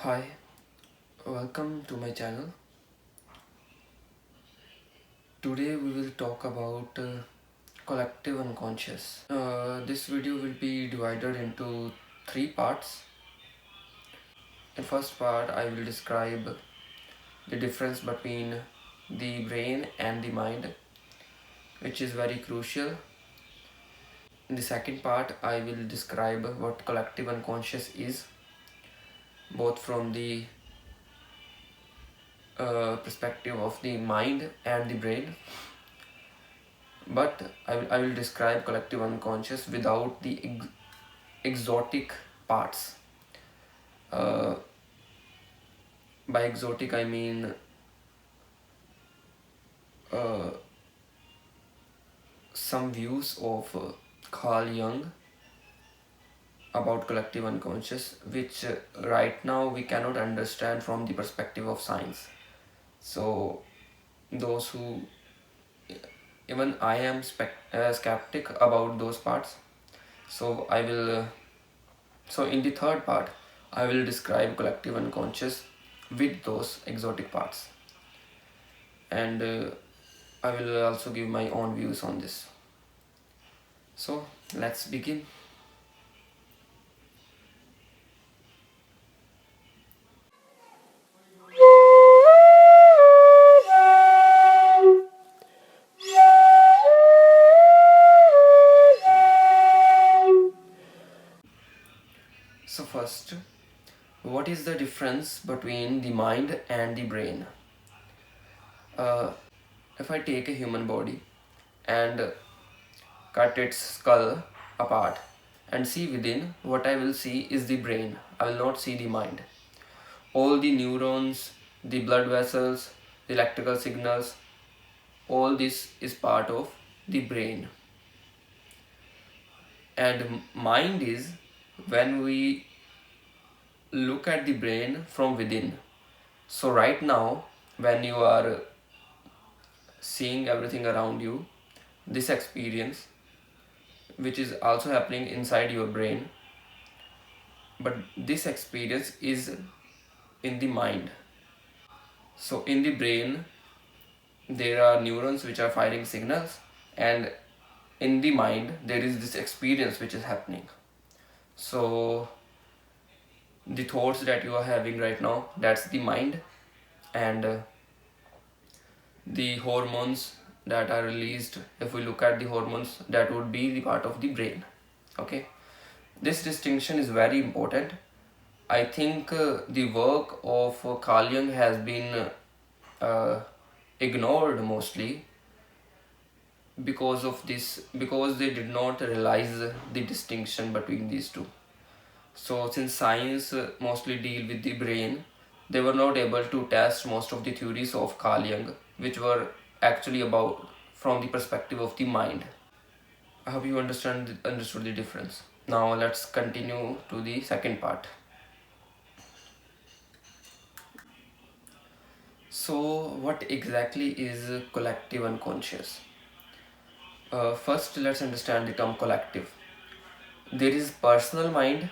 Hi, welcome to my channel. Today we will talk about collective unconscious. This video will be divided into three parts. In first part, I will describe the difference between the brain and the mind, which is very crucial. In the second part, I will describe what collective unconscious is, both from the perspective of the mind and the brain. But I will describe collective unconscious without the exotic parts. Uh, by exotic, I mean uh, some views of Carl Jung about collective unconscious, which right now we cannot understand from the perspective of science. So, those who even I am skeptic about those parts. So, I will. So, in the third part, I will describe collective unconscious with those exotic parts, and I will also give my own views on this. So let's begin. So first, what is the difference between the mind and the brain? Uh, if I take a human body and cut its skull apart and see within, what I will see is the brain. I will not see the mind. All the neurons, the blood vessels, the electrical signals, all this is part of the brain. And mind is when we look at the brain from within. So right now, when you are seeing everything around you, this experience, which is also happening inside your brain, but this experience is in the mind. So in the brain, there are neurons which are firing signals, and in the mind, there is this experience which is happening. So the thoughts that you are having right now, that's the mind, and the hormones that are released, if we look at the hormones, that would be the part of the brain. Okay, this distinction is very important. I think the work of Carl Jung has been uh, ignored mostly because of this, because they did not realize the distinction between these two. So since science mostly deal with the brain, they were not able to test most of the theories of Carl Jung, which were actually about from the perspective of the mind. I hope you understood the difference. Now let's continue to the second part. So what exactly is collective unconscious? First, let's understand the term collective. There is personal mind,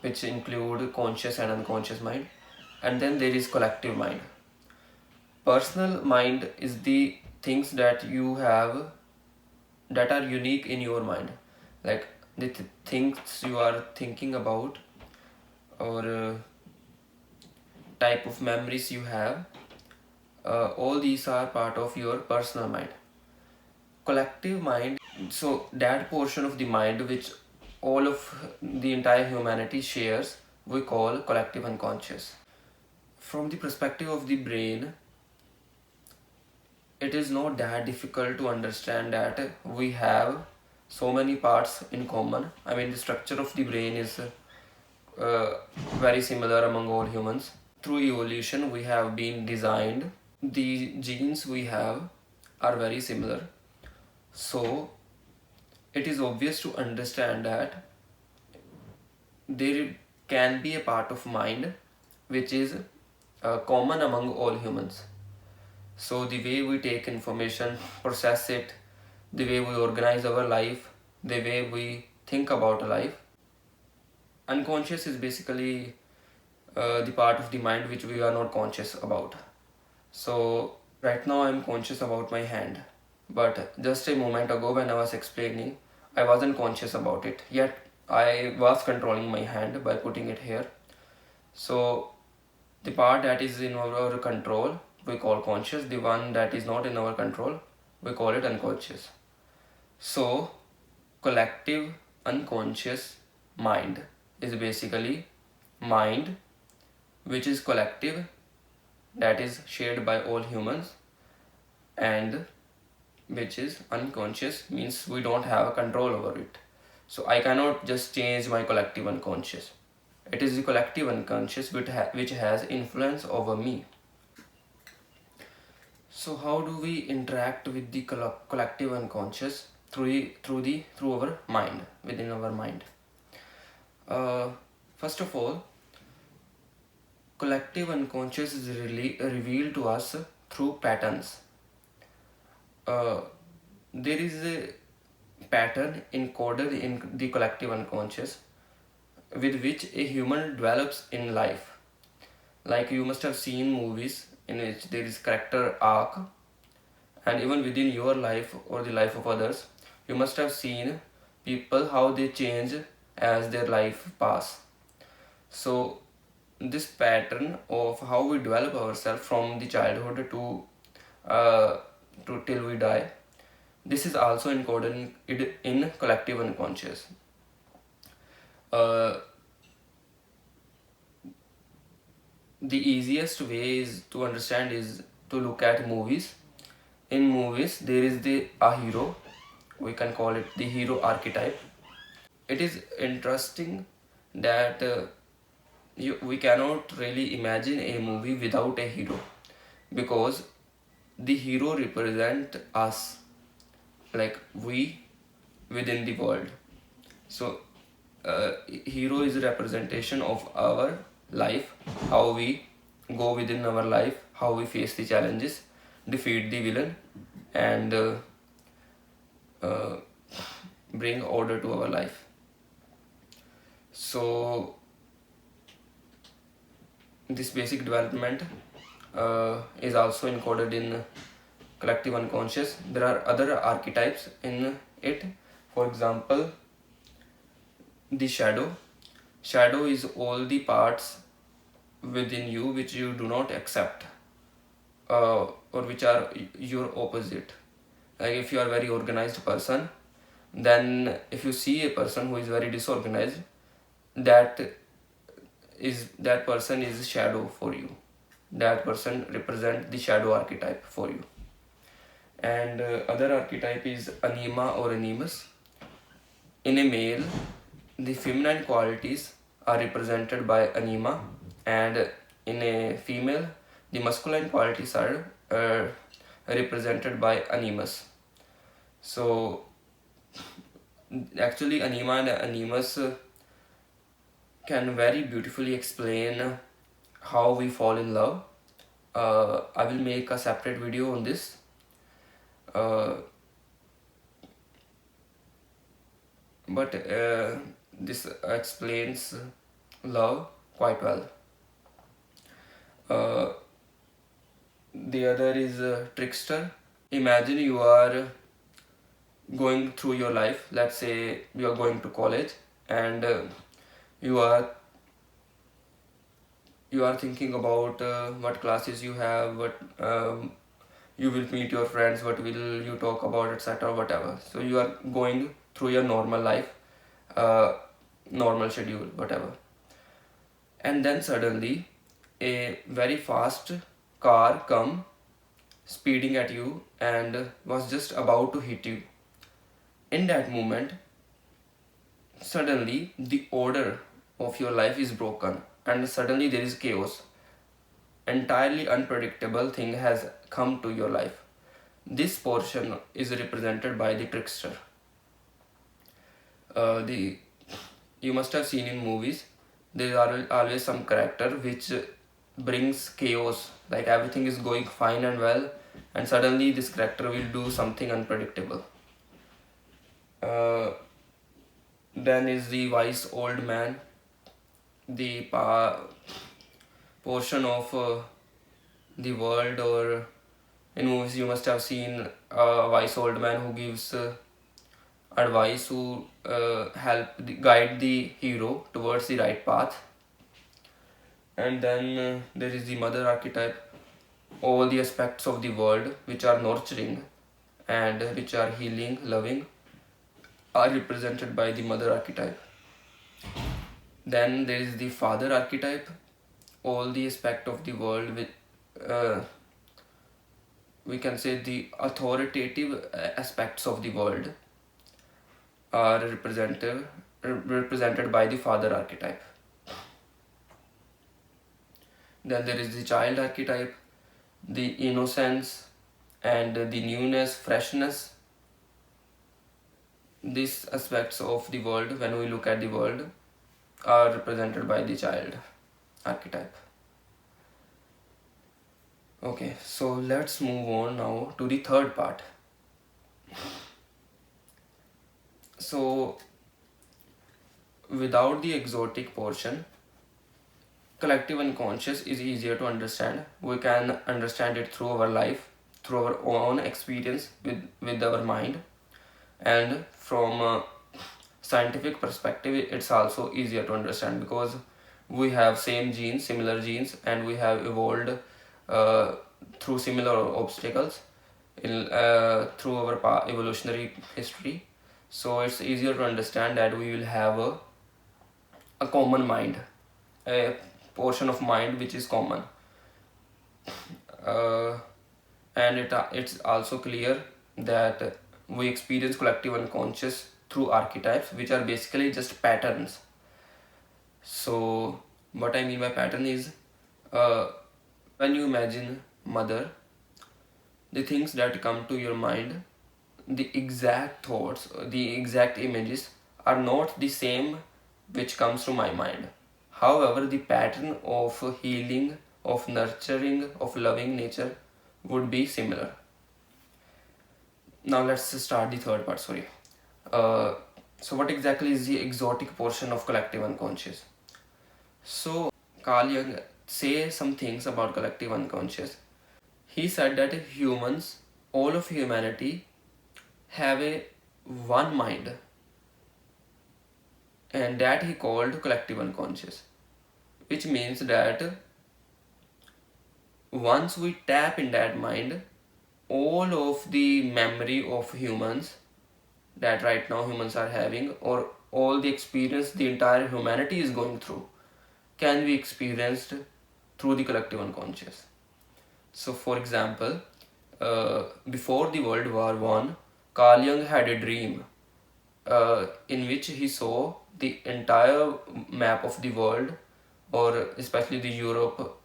which include conscious and unconscious mind, and then there is collective mind. Personal mind is the things that you have that are unique in your mind, like the things you are thinking about, or type of memories you have. All these are part of your personal mind. Collective mind, so that portion of the mind which all of the entire humanity shares, we call collective unconscious. From the perspective of the brain, it is not that difficult to understand that we have so many parts in common. I mean, the structure of the brain is very similar among all humans. Through evolution, we have been designed. The genes we have are very similar. So, it is obvious to understand that there can be a part of mind which is common among all humans. So the way we take information, process it, the way we organize our life, the way we think about life, unconscious is basically the part of the mind which we are not conscious about. So right now I'm conscious about my hand, but just a moment ago when I was explaining, I wasn't conscious about it, yet I was controlling my hand by putting it here. So the part that is in our control we call conscious, the one that is not in our control we call it unconscious. So collective unconscious mind is basically mind which is collective, that is shared by all humans, and which is unconscious means we don't have a control over it. So I cannot just change my collective unconscious. It is the collective unconscious which has influence over me. So how do we interact with the collective unconscious? Through our mind, within our mind. Uh, First of all, collective unconscious is really revealed to us through patterns. Uh, there is a pattern encoded in the collective unconscious with which a human develops in life. Like you must have seen movies in which there is character arc, and even within your life or the life of others, you must have seen people how they change as their life pass. So this pattern of how we develop ourselves from the childhood uh, to till we die, this is also encoded in collective unconscious. Uh, the easiest way is to understand is to look at movies. In movies, there is a hero. We can call it the hero archetype. It is interesting that we cannot really imagine a movie without a hero, because the hero represent us, like we within the world. So hero is a representation of our life, how we go within our life, how we face the challenges, defeat the villain, and uh, bring order to our life. So this basic development is also encoded in collective unconscious. There are other archetypes in it. For example, the shadow. Shadow is all the parts within you which you do not accept, or which are your opposite. Like if you are a very organized person, then if you see a person who is very disorganized, that person is shadow for you. That person represents the shadow archetype for you. And other archetype is anima or animus. In a male, the feminine qualities are represented by anima, and in a female, the masculine qualities are represented by animus. So actually anima and animus can very beautifully explain how we fall in love. I will make a separate video on this. But this explains love quite well. Uh, the other is trickster. Imagine you are going through your life. Let's say you are going to college, and you are thinking about what classes you have, what you will meet your friends, what will you talk about, etc., whatever. So you are going through your normal life, normal schedule, whatever, and then suddenly a very fast car come speeding at you and was just about to hit you. In that moment, suddenly the order of your life is broken, and suddenly there is chaos. Entirely unpredictable thing has come to your life. This portion is represented by the trickster. The You must have seen in movies, there are always some character which brings chaos, like everything is going fine and well, and suddenly this character will do something unpredictable. uh, then is the wise old man. The portion of the world, or in movies you must have seen a wise old man who gives advice, who guide the hero towards the right path. And then there is the mother archetype. All the aspects of the world which are nurturing and which are healing, loving, are represented by the mother archetype. Then there is the father archetype. All the aspect of the world with we can say the authoritative aspects of the world are represented by the father archetype. Then there is the child archetype. The innocence and the newness, freshness, these aspects of the world, when we look at the world, are represented by the child archetype. Okay, so let's move on now to the third part. So without the exotic portion, collective unconscious is easier to understand. We can understand it through our life, through our own experience with our mind, and from a scientific perspective it's also easier to understand, because we have similar genes, and we have evolved through similar obstacles through our evolutionary history. So it's easier to understand that we will have a common mind, a portion of mind which is common, and it's also clear that we experience collective unconscious through archetypes, which are basically just patterns. So what I mean by pattern is, when you imagine mother, the things that come to your mind, the exact thoughts, the exact images are not the same which comes to my mind. However, the pattern of healing, of nurturing, of loving nature would be similar. Now let's start the third part, sorry. So what exactly is the exotic portion of collective unconscious? So Carl Jung say some things about collective unconscious. He said that humans, all of humanity, have a one mind, and that he called collective unconscious, which means that once we tap in that mind, all of the memory of humans that right now humans are having, or all the experience the entire humanity is going through, can be experienced through the collective unconscious. So for example, before the World War I, Carl Jung had a dream in which he saw the entire map of the world, or especially the Europe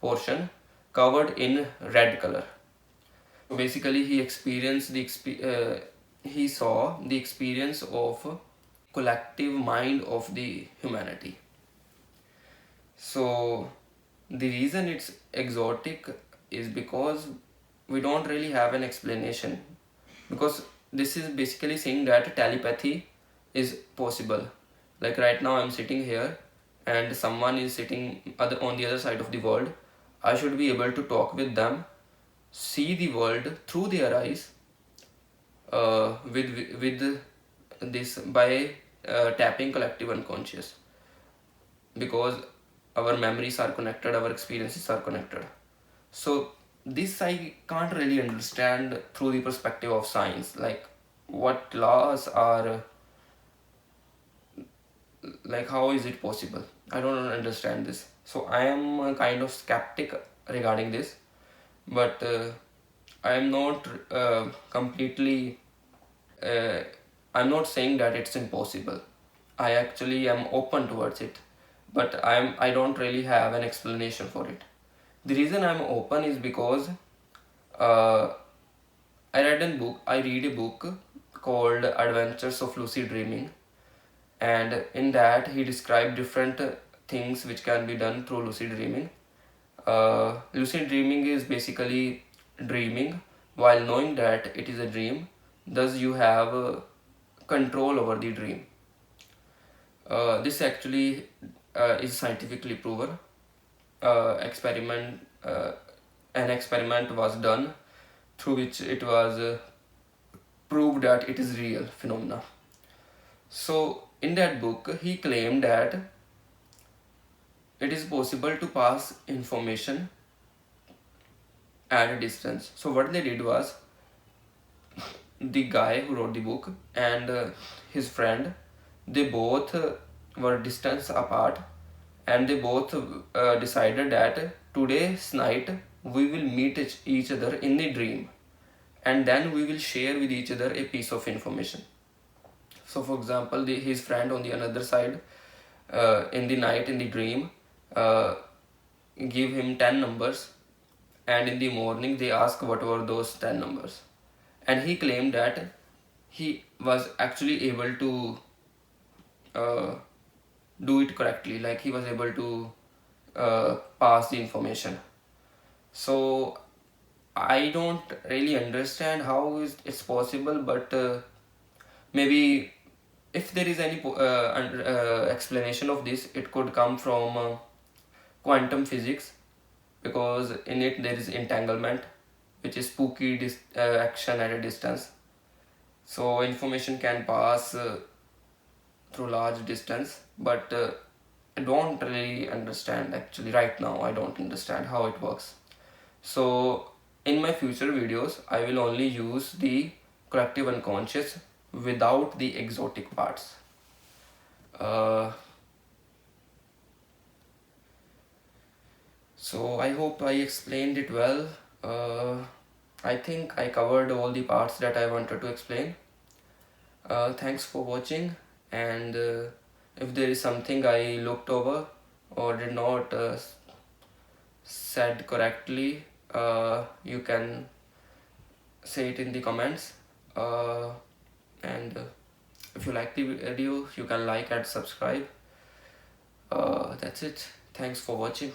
portion, covered in red color. So basically he experienced he saw the experience of collective mind of the humanity. So the reason it's exotic is because we don't really have an explanation, because this is basically saying that telepathy is possible. Like right now I'm sitting here and someone is sitting on the other side of the world. I should be able to talk with them, see the world through their eyes, with this by tapping collective unconscious, because our memories are connected, our experiences are connected. So this I can't really understand through the perspective of science, like what laws are, like how is it possible? I don't understand this. So I am a kind of skeptic regarding this, but I am not completely I'm not saying that it's impossible. I actually am open towards it, but I don't really have an explanation for it. The reason I'm open is because uh, I read a book called Adventures of Lucid Dreaming, and in that he described different things which can be done through lucid dreaming. Lucid dreaming is basically dreaming while knowing that it is a dream, thus you have control over the dream. This actually is scientifically proven. experiment an experiment was done through which it was proved that it is real phenomena. So in that book he claimed that it is possible to pass information at a distance. So what they did was, the guy who wrote the book and his friend, they both were distance apart, and they both decided that today's night we will meet each other in the dream, and then we will share with each other a piece of information. So for example, his friend on the another side, in the night, in the dream, uh, give him 10 numbers, and in the morning they ask what were those 10 numbers, and he claimed that he was actually able to uh, do it correctly, like he was able to pass the information. So I don't really understand how is it's possible, but maybe if there is any explanation of this, it could come from quantum physics, because in it there is entanglement, which is spooky action at a distance. So information can pass through large distance, but I don't really understand, actually right now I don't understand how it works. So in my future videos I will only use the collective unconscious without the exotic parts. uh, so I hope I explained it well. I think I covered all the parts that I wanted to explain. Thanks for watching, and if there is something I looked over or did not said correctly, you can say it in the comments. And if you like the video, you can like and subscribe. That's it. Thanks for watching.